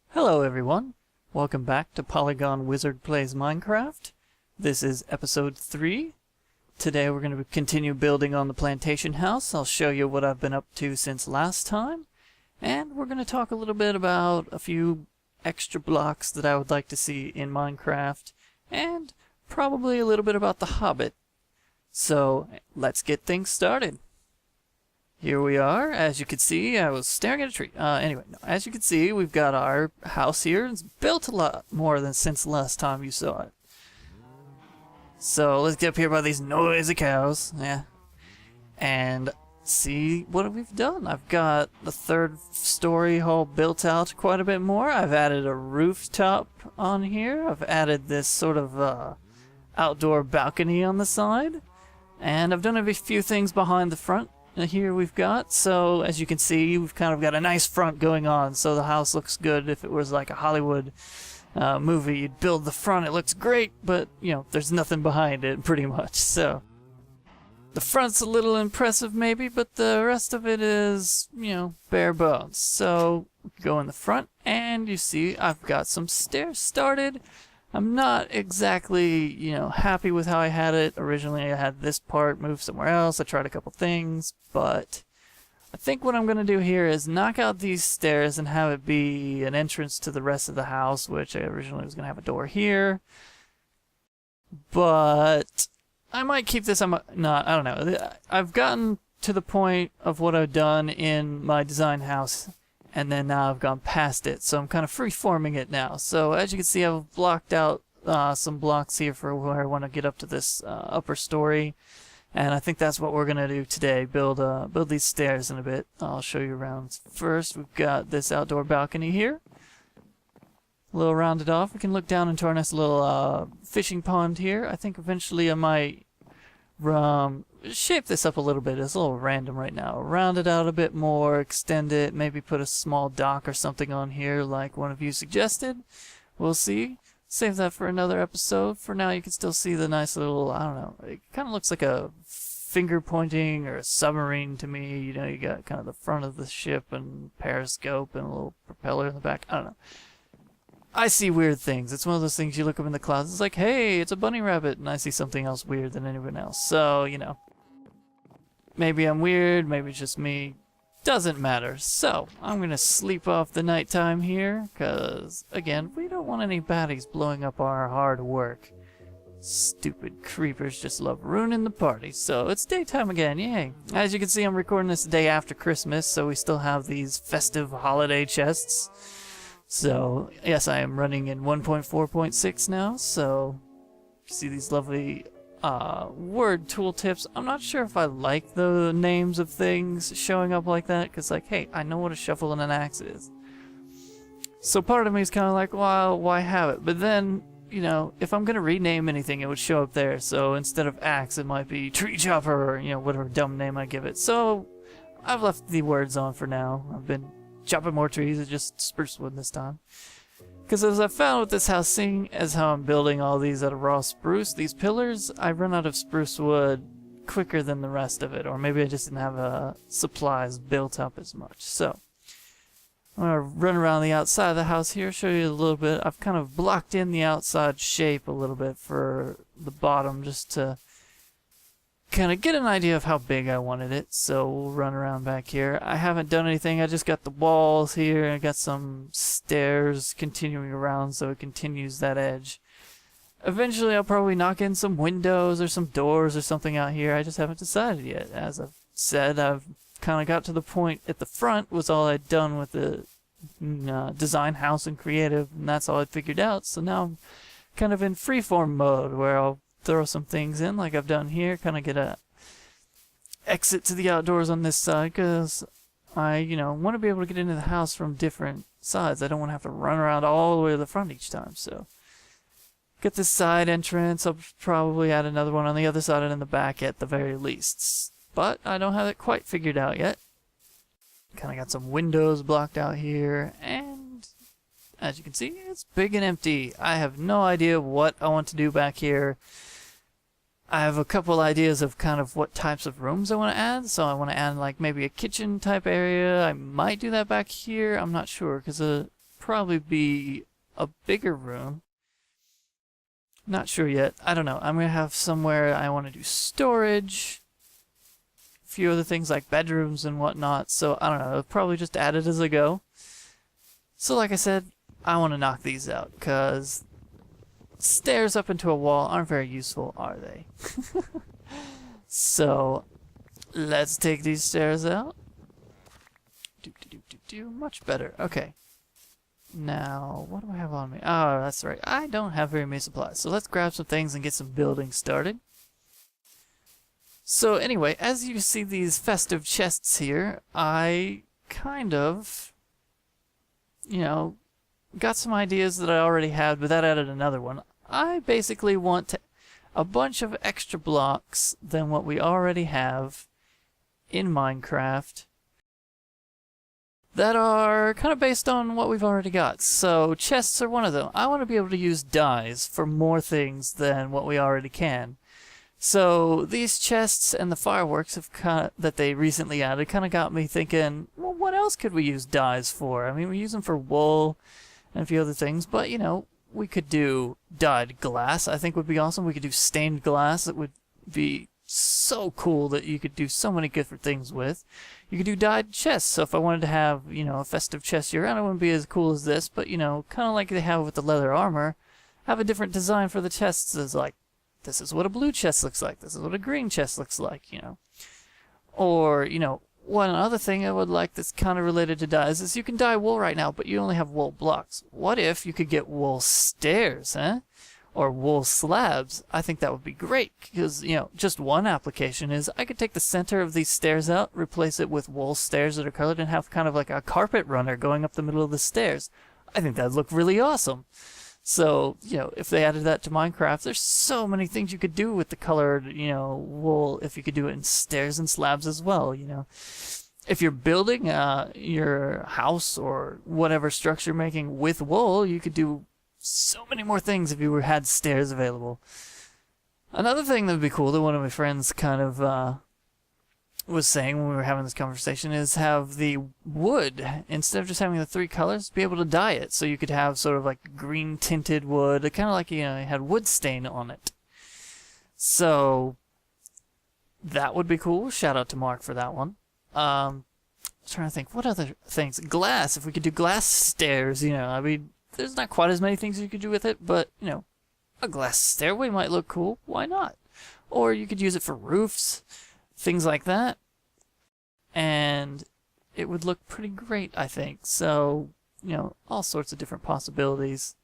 Hello everyone, welcome back to Polygon Wizard Plays Minecraft. This is episode 3. Today we're going to continue building on the plantation house. I'll show you what I've been up to since last time. And we're going to talk a little bit about a few extra blocks that I would like to see in Minecraft. And probably a little bit about the Hobbit. So let's get things started. Here we are. As you can see, I was staring at a tree. As you can see, we've got our house here. It's built a lot more than since last time you saw it. So let's get up here by these noisy cows. Yeah. And see what we've done. I've got the third story hall built out quite a bit more. I've added a rooftop on here. I've added this sort of outdoor balcony on the side. And I've done a few things behind the front. Here we've got, so as you can see, we've kind of got a nice front going on, so the house looks good. If it was like a Hollywood movie, you'd build the front, it looks great, but, you know, there's nothing behind it, pretty much, so. The front's a little impressive, maybe, but the rest of it is, you know, bare bones. So, go in the front, and you see I've got some stairs started. I'm not exactly, you know, happy with how I had it. Originally I had this part moved somewhere else. I tried a couple things, but I think what I'm going to do here is knock out these stairs and have it be an entrance to the rest of the house, which I originally was going to have a door here. But I might keep this, I don't know. I've gotten to the point of what I've done in my design house. And then now I've gone past it, so I'm kind of free-forming it now. So as you can see, I've blocked out some blocks here for where I want to get up to this upper story. And I think that's what we're going to do today, build these stairs in a bit. I'll show you around. First, we've got this outdoor balcony here. A little rounded off. We can look down into our nice little fishing pond here. I think eventually I might shape this up a little bit. It's a little random right now. Round it out a bit more, extend it, maybe put a small dock or something on here like one of you suggested. We'll see. Save that for another episode. For now, you can still see the nice little, I don't know, it kind of looks like a finger pointing or a submarine to me. You know, you got kind of the front of the ship and periscope and a little propeller in the back. I don't know. I see weird things. It's one of those things you look up in the clouds. It's like, hey, it's a bunny rabbit, and I see something else weird than anyone else. So, you know, maybe I'm weird, maybe it's just me. Doesn't matter. So, I'm going to sleep off the nighttime here, because, again, we don't want any baddies blowing up our hard work. Stupid creepers just love ruining the party. So, it's daytime again, yay. As you can see, I'm recording this the day after Christmas, so we still have these festive holiday chests. So, yes, I am running in 1.4.6 now, so you see these lovely word tooltips. I'm not sure if I like the names of things showing up like that, because, like, hey, I know what a shovel and an axe is. So part of me is kind of like, well, why have it? But then, you know, if I'm going to rename anything, it would show up there. So instead of axe, it might be tree chopper, or, you know, whatever dumb name I give it. So I've left the words on for now. I've been chopping more trees, it's just spruce wood this time. Because as I found with this house, seeing as how I'm building all these out of raw spruce, these pillars, I run out of spruce wood quicker than the rest of it. Or maybe I just didn't have supplies built up as much. So, I'm going to run around the outside of the house here, show you a little bit. I've kind of blocked in the outside shape a little bit for the bottom, just to kind of get an idea of how big I wanted it. So we'll run around back here. I haven't done anything. I just got the walls here. I got some stairs continuing around, so it continues that edge. Eventually I'll probably knock in some windows or some doors or something out here. I just haven't decided yet. As I've said, I've kind of got to the point at the front was all I'd done with the design house and creative, and that's all I'd figured out. So now I'm kind of in freeform mode where I'll throw some things in like I've done here, kind of get a exit to the outdoors on this side, because I, you know, want to be able to get into the house from different sides. I don't want to have to run around all the way to the front each time. So get this side entrance. I'll probably add another one on the other side and in the back at the very least. but I don't have it quite figured out yet. Kind of got some windows blocked out here, and as you can see, it's big and empty. I have no idea what I want to do back here. I have a couple ideas of kind of what types of rooms I want to add. So I want to add like maybe a kitchen type area. I might do that back here. I'm not sure because it'll probably be a bigger room. Not sure yet. I don't know. I'm going to have somewhere I want to do storage. A few other things like bedrooms and whatnot. So I don't know. I'll probably just add it as I go. So like I said, I want to knock these out because stairs up into a wall aren't very useful, are they? So let's take these stairs out. Much better. Okay. Now, what do I have on me? Oh, that's right. I don't have very many supplies. So let's grab some things and get some building started. So anyway, as you see these festive chests here, I kind of, you know, got some ideas that I already had, but that added another one. I basically want a bunch of extra blocks than what we already have in Minecraft that are kind of based on what we've already got. So chests are one of them. I want to be able to use dyes for more things than what we already can. So these chests and the fireworks that they recently added kind of got me thinking, well, what else could we use dyes for? I mean, we use them for wool and a few other things, but you know, we could do dyed glass, I think would be awesome. We could do stained glass. It would be so cool that you could do so many different things with. You could do dyed chests. So if I wanted to have, you know, a festive chest year round, it wouldn't be as cool as this, but you know, kind of like they have with the leather armor, have a different design for the chests. It's like, this is what a blue chest looks like. This is what a green chest looks like, you know. Or, you know, one other thing I would like that's kind of related to dyes is you can dye wool right now, but you only have wool blocks. What if you could get wool stairs, huh? Or wool slabs? I think that would be great because, you know, just one application is I could take the center of these stairs out, replace it with wool stairs that are colored, and have kind of like a carpet runner going up the middle of the stairs. I think that'd look really awesome. So, you know, if they added that to Minecraft, there's so many things you could do with the colored, you know, wool, if you could do it in stairs and slabs as well, you know. If you're building your house or whatever structure you're making with wool, you could do so many more things if you had stairs available. Another thing that would be cool that one of my friends kind of was saying when we were having this conversation is have the wood, instead of just having the three colors, be able to dye it. So you could have sort of like green tinted wood, kind of like, you know, it had wood stain on it. So that would be cool. Shout out to Mark for that one. I'm trying to think, what other things? Glass, if we could do glass stairs, you know, I mean, there's not quite as many things you could do with it, but, you know, a glass stairway might look cool. Why not? Or you could use it for roofs, things like that, and it would look pretty great, I think. So, you know, all sorts of different possibilities.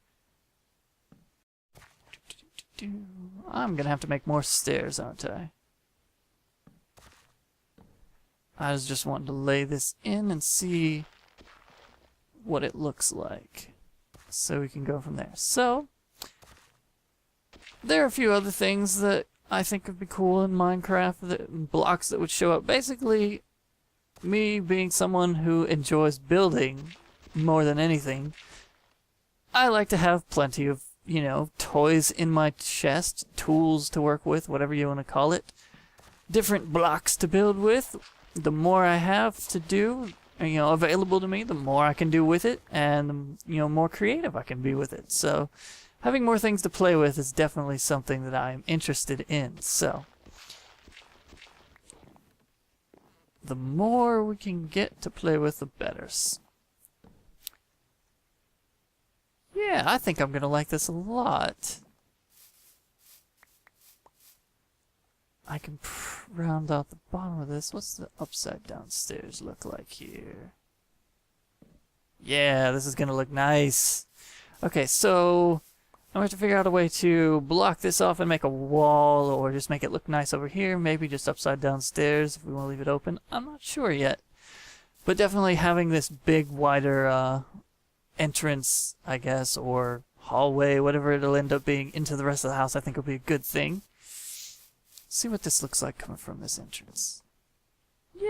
I'm gonna have to make more stairs, aren't I? I was just wanting to lay this in and see what it looks like, so we can go from there. So, there are a few other things that I think would be cool in Minecraft, blocks that would show up. Basically, me being someone who enjoys building more than anything, I like to have plenty of, you know, toys in my chest, tools to work with, whatever you want to call it, different blocks to build with. The more I have to do, you know, available to me, the more I can do with it, and, you know, more creative I can be with it. So, having more things to play with is definitely something that I'm interested in. So, the more we can get to play with, the better. Yeah, I think I'm going to like this a lot. I can round out the bottom of this. What's the upside down stairs look like here? Yeah, this is going to look nice. Okay, so I'm going to have to figure out a way to block this off and make a wall, or just make it look nice over here. Maybe just upside down stairs if we want to leave it open. I'm not sure yet. But definitely having this big, wider entrance, I guess, or hallway, whatever it'll end up being, into the rest of the house, I think will be a good thing. See what this looks like coming from this entrance.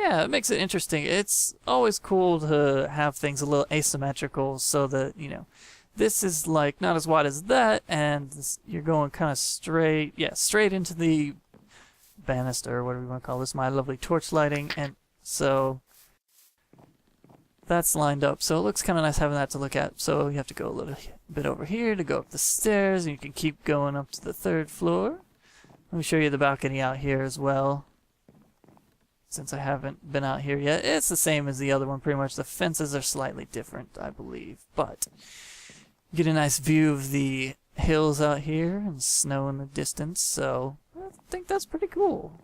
Yeah, it makes it interesting. It's always cool to have things a little asymmetrical so that, you know, this is like not as wide as that, and you're going kind of straight, yeah, straight into the banister, or whatever you want to call this, my lovely torch lighting, and so that's lined up. So it looks kind of nice having that to look at. So you have to go a little bit over here to go up the stairs, and you can keep going up to the 3rd floor. Let me show you the balcony out here as well, since I haven't been out here yet. It's the same as the other one, pretty much. The fences are slightly different, I believe, but you get a nice view of the hills out here and snow in the distance, so I think that's pretty cool.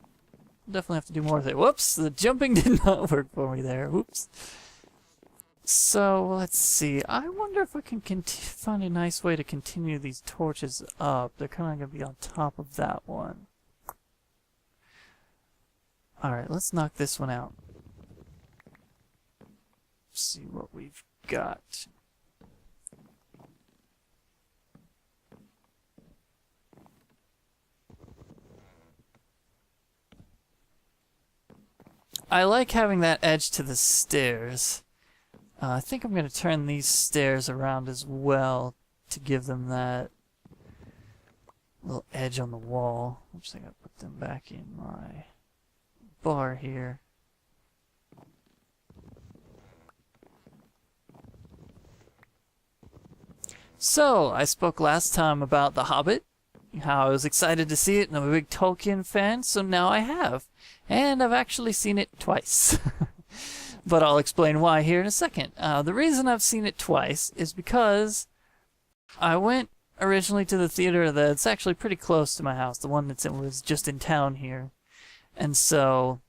Definitely have to do more with it. Whoops, the jumping did not work for me there. Whoops. So, let's see. I wonder if I can find a nice way to continue these torches up. They're kind of going to be on top of that one. Alright, let's knock this one out. See what we've got. I like having that edge to the stairs. I think I'm going to turn these stairs around as well to give them that little edge on the wall. Oops, I got to put them back in my bar here. So, I spoke last time about The Hobbit, how I was excited to see it, and I'm a big Tolkien fan, so now I have. And I've actually seen it twice. But I'll explain why here in a second. The reason I've seen it twice is because I went originally to the theater that's actually pretty close to my house, the one was just in town here. And so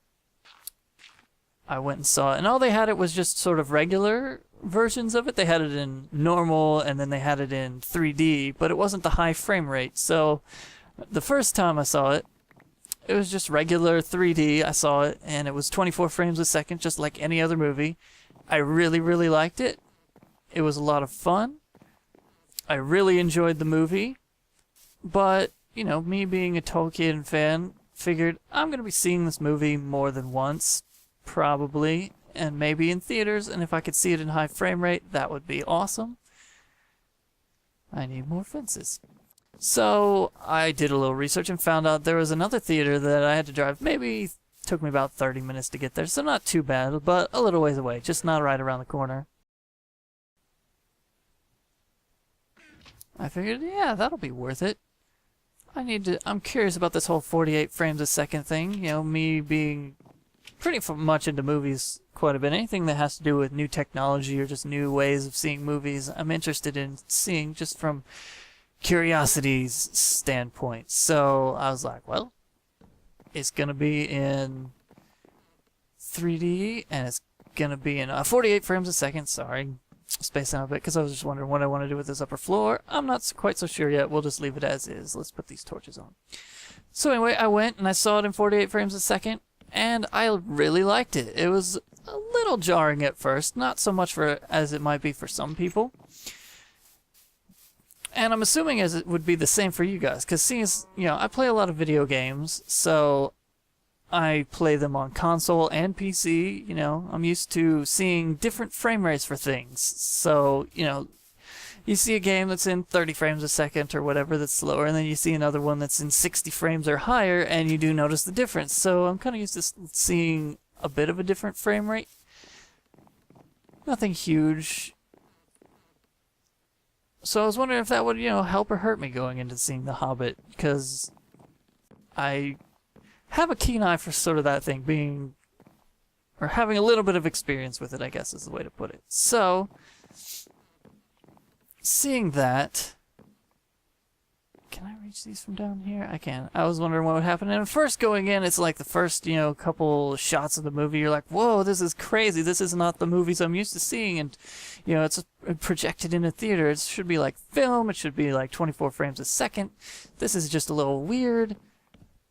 I went and saw it, and all they had it was just sort of regular versions of it. They had it in normal, and then they had it in 3D, but it wasn't the high frame rate. So the first time I saw it, it was just regular 3D. I saw it, and it was 24 frames a second, just like any other movie. I really, really liked it. It was a lot of fun. I really enjoyed the movie. But, you know, me being a Tolkien fan, figured I'm going to be seeing this movie more than once, probably, and maybe in theaters, and if I could see it in high frame rate, that would be awesome. I need more fences. So I did a little research and found out there was another theater that I had to drive. Maybe took me about 30 minutes to get there, so not too bad, but a little ways away, just not right around the corner. I figured, yeah, that'll be worth it. I'm curious about this whole 48 frames a second thing. You know, me being pretty much into movies quite a bit. Anything that has to do with new technology or just new ways of seeing movies, I'm interested in seeing just from curiosity's standpoint. So I was like, well, it's gonna be in 3D and it's gonna be in 48 frames a second. Sorry, spacing out a bit because I was just wondering what I want to do with this upper floor. I'm not quite so sure yet. We'll just leave it as is. Let's put these torches on. So anyway, I went and I saw it in 48 frames a second, and I really liked it. It was a little jarring at first, not so much as it might be for some people. And I'm assuming as it would be the same for you guys, because seeing as, you know, I play a lot of video games, so I play them on console and PC, you know, I'm used to seeing different frame rates for things. So, you know, you see a game that's in 30 frames a second or whatever that's slower, and then you see another one that's in 60 frames or higher, and you do notice the difference. So I'm kind of used to seeing a bit of a different frame rate. Nothing huge. So I was wondering if that would, you know, help or hurt me going into seeing The Hobbit, because I have a keen eye for sort of that thing, being, or having a little bit of experience with it, I guess is the way to put it. So, seeing that, can I reach these from down here? I can. I was wondering what would happen. And first going in, it's like the first, you know, couple shots of the movie, you're like, whoa, this is crazy. This is not the movies I'm used to seeing. And, you know, it's projected in a theater. It should be like film. It should be like 24 frames a second. This is just a little weird.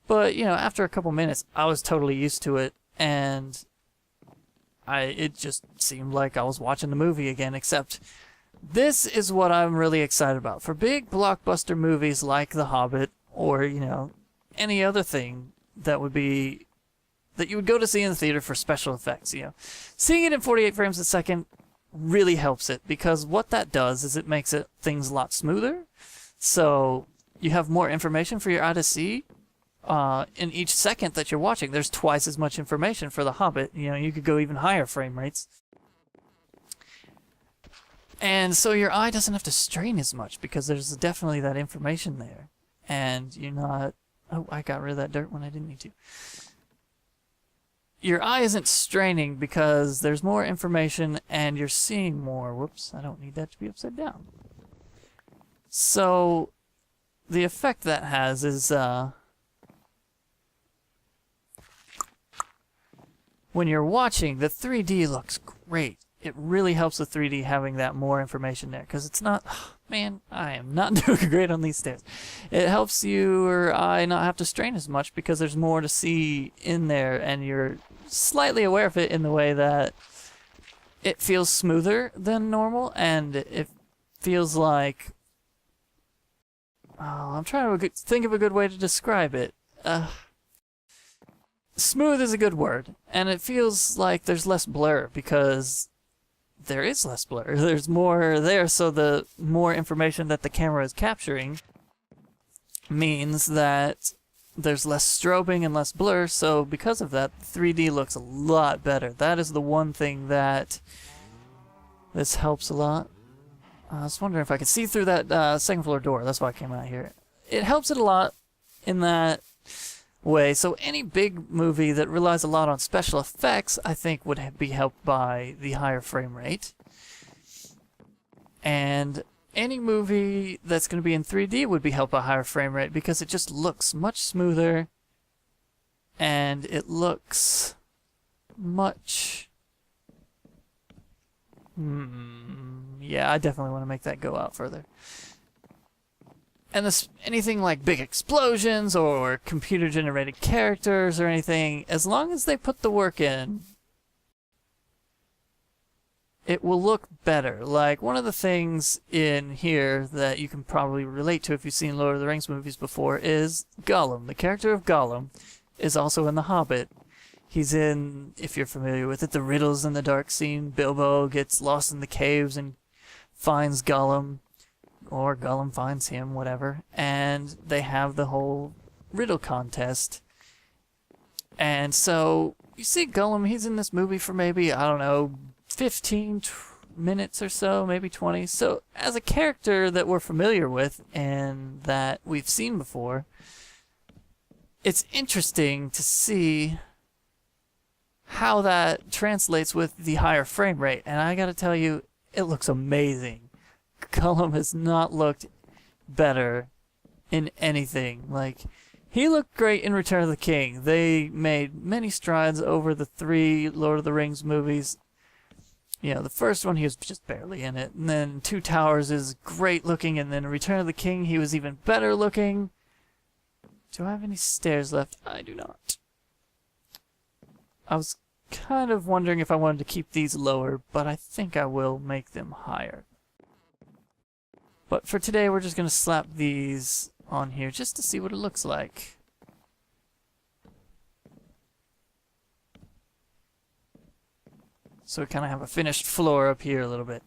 But, you know, after a couple minutes, I was totally used to it. And it just seemed like I was watching the movie again, except this is what I'm really excited about. For big blockbuster movies like The Hobbit, or, you know, any other thing that would be that you would go to see in the theater for special effects. You know, seeing it in 48 frames a second really helps it, because what that does is it makes things a lot smoother. So you have more information for your eye to see. In each second that you're watching, there's twice as much information for The Hobbit. You know, you could go even higher frame rates. And so your eye doesn't have to strain as much, because there's definitely that information there. And you're not... Oh, I got rid of that dirt when I didn't need to. Your eye isn't straining because there's more information and you're seeing more. Whoops, I don't need that to be upside down. So, the effect that has is... when you're watching, the 3D looks great. It really helps with 3D having that more information there, because it's not... Oh, man, I am not doing great on these stairs. It helps your eye not have to strain as much because there's more to see in there, and you're slightly aware of it in the way that it feels smoother than normal, and it feels like... Oh, I'm trying to think of a good way to describe it. Smooth is a good word, and it feels like there's less blur, because there is less blur. There's more there, so the more information that the camera is capturing means that there's less strobing and less blur, so because of that, 3D looks a lot better. That is the one thing that this helps a lot. I was wondering if I could see through that second floor door. That's why I came out here. It helps it a lot in that way. So any big movie that relies a lot on special effects, I think, would be helped by the higher frame rate. And any movie that's going to be in 3D would be helped by higher frame rate, because it just looks much smoother and it looks much... yeah, I definitely want to make that go out further. And this, anything like big explosions or computer-generated characters or anything, as long as they put the work in, it will look better. Like, one of the things in here that you can probably relate to if you've seen Lord of the Rings movies before is Gollum. The character of Gollum is also in The Hobbit. He's in, if you're familiar with it, the Riddles in the Dark scene. Bilbo gets lost in the caves and finds Gollum. Or Gollum finds him, whatever, and they have the whole riddle contest. And so, you see Gollum, he's in this movie for maybe, I don't know, 15 minutes or so, maybe 20. So, as a character that we're familiar with and that we've seen before, it's interesting to see how that translates with the higher frame rate. And I gotta tell you, it looks amazing. Gollum has not looked better in anything. Like, he looked great in Return of the King. They made many strides over the 3 Lord of the Rings movies. You know, the first one, he was just barely in it. And then Two Towers is great looking. And then Return of the King, he was even better looking. Do I have any stairs left? I do not. I was kind of wondering if I wanted to keep these lower, but I think I will make them higher. But for today, we're just going to slap these on here just to see what it looks like. So we kind of have a finished floor up here a little bit.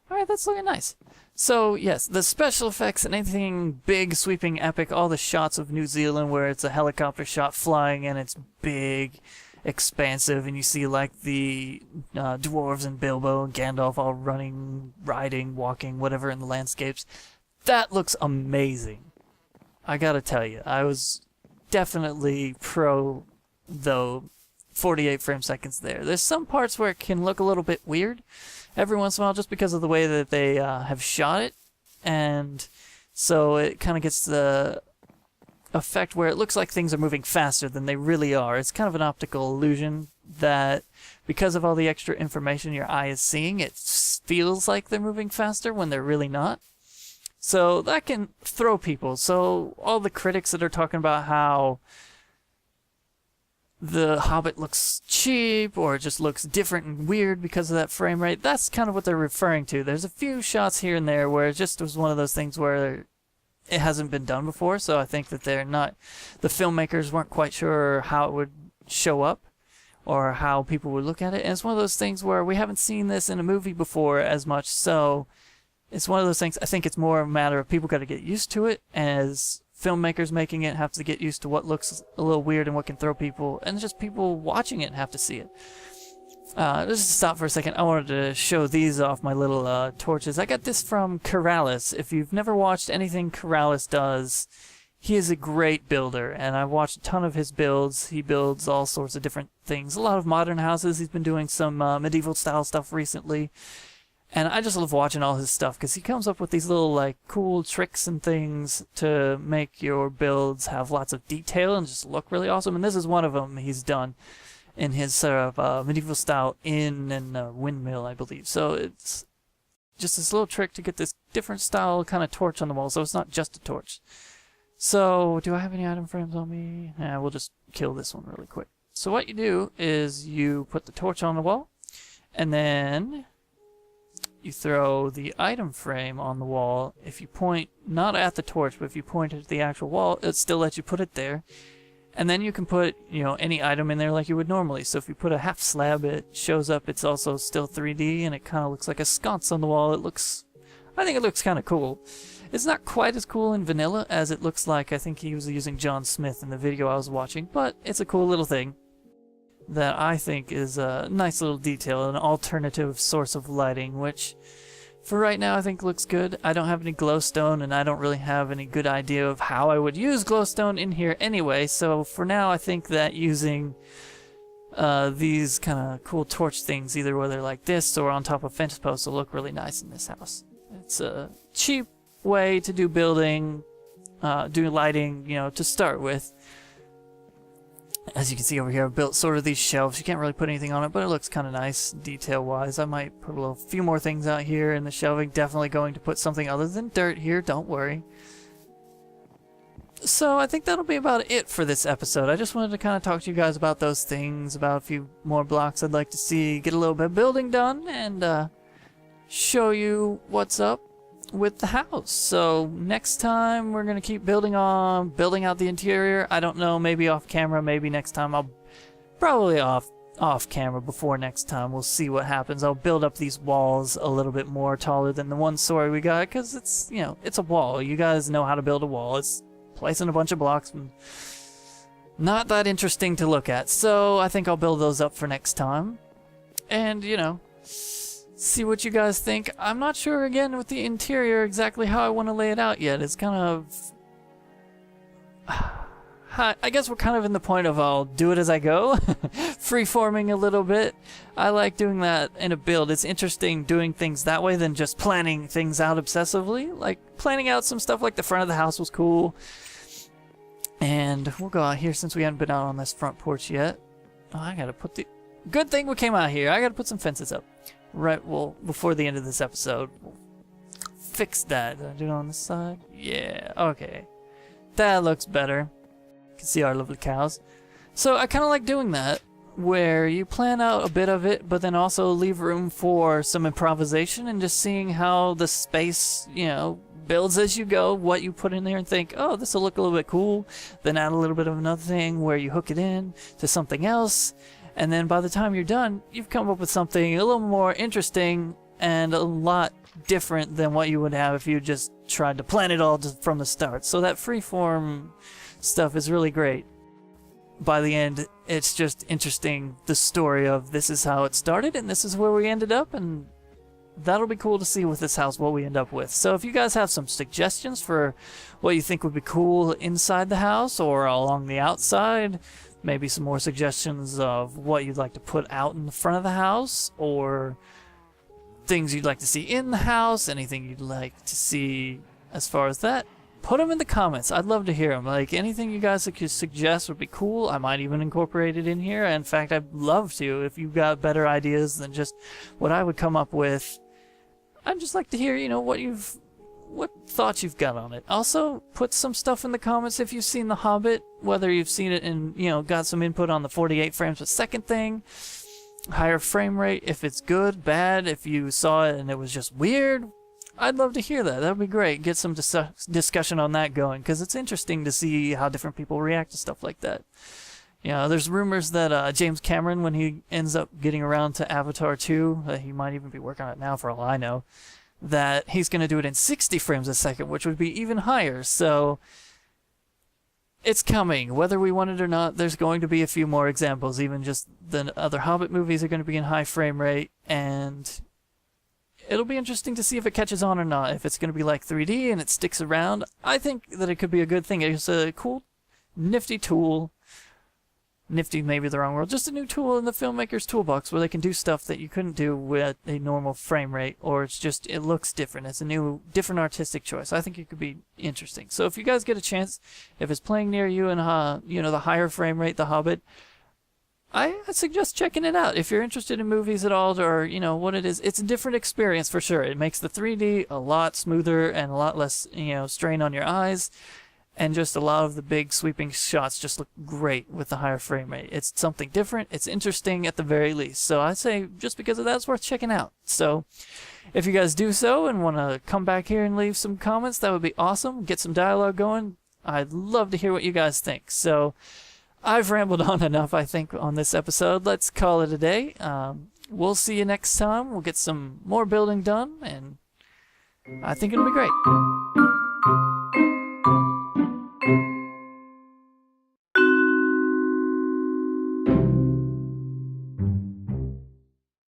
Alright, that's looking nice. So, yes, the special effects and anything big, sweeping, epic, all the shots of New Zealand where it's a helicopter shot flying and it's big, expansive, and you see like the dwarves and Bilbo and Gandalf all running, riding, walking, whatever in the landscapes. That looks amazing. I gotta tell you, I was definitely pro, though, 48 frame seconds there. There's some parts where it can look a little bit weird every once in a while just because of the way that they have shot it, and so it kind of gets the effect where it looks like things are moving faster than they really are. It's kind of an optical illusion that because of all the extra information your eye is seeing, it feels like they're moving faster when they're really not. So that can throw people. So all the critics that are talking about how The Hobbit looks cheap or it just looks different and weird because of that frame rate, that's kind of what they're referring to. There's a few shots here and there where it just was one of those things where it hasn't been done before, so I think that the filmmakers weren't quite sure how it would show up. or how people would look at it. And it's one of those things where we haven't seen this in a movie before as much, so it's one of those things. I think it's more a matter of people got to get used to it, as filmmakers making it have to get used to what looks a little weird and what can throw people, and just people watching it have to see it. Just stop for a second. I wanted to show these off, my little torches. I got this from Corrales. If you've never watched anything Corrales does, he is a great builder, and I've watched a ton of his builds. He builds all sorts of different things. A lot of modern houses. He's been doing some medieval style stuff recently. And I just love watching all his stuff because he comes up with these little like cool tricks and things to make your builds have lots of detail and just look really awesome. And this is one of them he's done in his sort of medieval style inn and windmill, I believe. So it's just this little trick to get this different style kind of torch on the wall, so it's not just a torch. So, do I have any item frames on me? Yeah, we'll just kill this one really quick. So what you do is you put the torch on the wall, and then you throw the item frame on the wall. If you point not at the torch, but if you point at the actual wall, it still lets you put it there. And then you can put, you know, any item in there like you would normally. So if you put a half slab, it shows up. It's also still 3D, and it kind of looks like a sconce on the wall. I think it looks kind of cool. It's not quite as cool in vanilla as it looks like. I think he was using John Smith in the video I was watching, but it's a cool little thing that I think is a nice little detail, an alternative source of lighting, which for right now I think looks good. I don't have any glowstone, and I don't really have any good idea of how I would use glowstone in here anyway, so for now I think that using these kind of cool torch things, either whether like this or on top of fence posts, will look really nice in this house. It's a cheap way to do building, do lighting, you know, to start with. As you can see over here, I've built sort of these shelves. You can't really put anything on it, but it looks kind of nice detail-wise. I might put a few more things out here in the shelving. Definitely going to put something other than dirt here, don't worry. So I think that'll be about it for this episode. I just wanted to kind of talk to you guys about those things, about a few more blocks I'd like to see, get a little bit of building done, and show you what's up with the house. So next time we're gonna keep building out the interior. I don't know, maybe off camera, maybe next time. I'll probably off camera before next time. We'll see what happens. I'll build up these walls a little bit more taller than the one story we got, because it's, you know, it's a wall. You guys know how to build a wall. It's placing a bunch of blocks and not that interesting to look at. So I think I'll build those up for next time, and you know, see what you guys think. I'm not sure, again, with the interior exactly how I want to lay it out yet. It's kind of... I guess we're kind of in the point of I'll do it as I go. Free-forming a little bit. I like doing that in a build. It's interesting doing things that way than just planning things out obsessively. Like, planning out some stuff like the front of the house was cool. And we'll go out here since we haven't been out on this front porch yet. Oh, I gotta put the... Good thing we came out here. I gotta put some fences up. Right, well, before the end of this episode, we'll fix that. Did I do it on this side? Yeah, okay. That looks better. You can see our lovely cows. So I kind of like doing that, where you plan out a bit of it, but then also leave room for some improvisation and just seeing how the space, you know, builds as you go, what you put in there and think, oh, this will look a little bit cool. Then add a little bit of another thing where you hook it in to something else. And then by the time you're done, you've come up with something a little more interesting and a lot different than what you would have if you just tried to plan it all from the start. So that freeform stuff is really great. By the end, it's just interesting, the story of this is how it started and this is where we ended up, and that'll be cool to see with this house what we end up with. So if you guys have some suggestions for what you think would be cool inside the house or along the outside, maybe some more suggestions of what you'd like to put out in the front of the house, or things you'd like to see in the house, anything you'd like to see as far as that, put them in the comments. I'd love to hear them. Like, anything you guys could suggest would be cool. I might even incorporate it in here. In fact, I'd love to. If you've got better ideas than just what I would come up with, I'd just like to hear, you know, what thoughts you've got on it. Also, put some stuff in the comments if you've seen The Hobbit, whether you've seen it and, you know, got some input on the 48 frames per second thing, higher frame rate, if it's good, bad, if you saw it and it was just weird. I'd love to hear that. That would be great. Get some discussion on that going, because it's interesting to see how different people react to stuff like that. You know, there's rumors that James Cameron, when he ends up getting around to Avatar 2, he might even be working on it now for all I know, that he's going to do it in 60 frames a second, which would be even higher. So it's coming. Whether we want it or not, there's going to be a few more examples. Even just the other Hobbit movies are going to be in high frame rate, and it'll be interesting to see if it catches on or not. If it's going to be like 3D and it sticks around, I think that it could be a good thing. It's a cool, nifty tool. Nifty may be the wrong word. Just a new tool in the filmmaker's toolbox where they can do stuff that you couldn't do with a normal frame rate, or it's just, it looks different. It's a new, different artistic choice. I think it could be interesting. So if you guys get a chance, if it's playing near you in, the higher frame rate, The Hobbit, I suggest checking it out. If you're interested in movies at all, or, what it is, it's a different experience for sure. It makes the 3D a lot smoother and a lot less, strain on your eyes. And just a lot of the big sweeping shots just look great with the higher frame rate. It's something different. It's interesting at the very least. So I'd say just because of that, it's worth checking out. So if you guys do so and want to come back here and leave some comments, that would be awesome. Get some dialogue going. I'd love to hear what you guys think. So I've rambled on enough, I think, on this episode. Let's call it a day. We'll see you next time. We'll get some more building done, and I think it'll be great.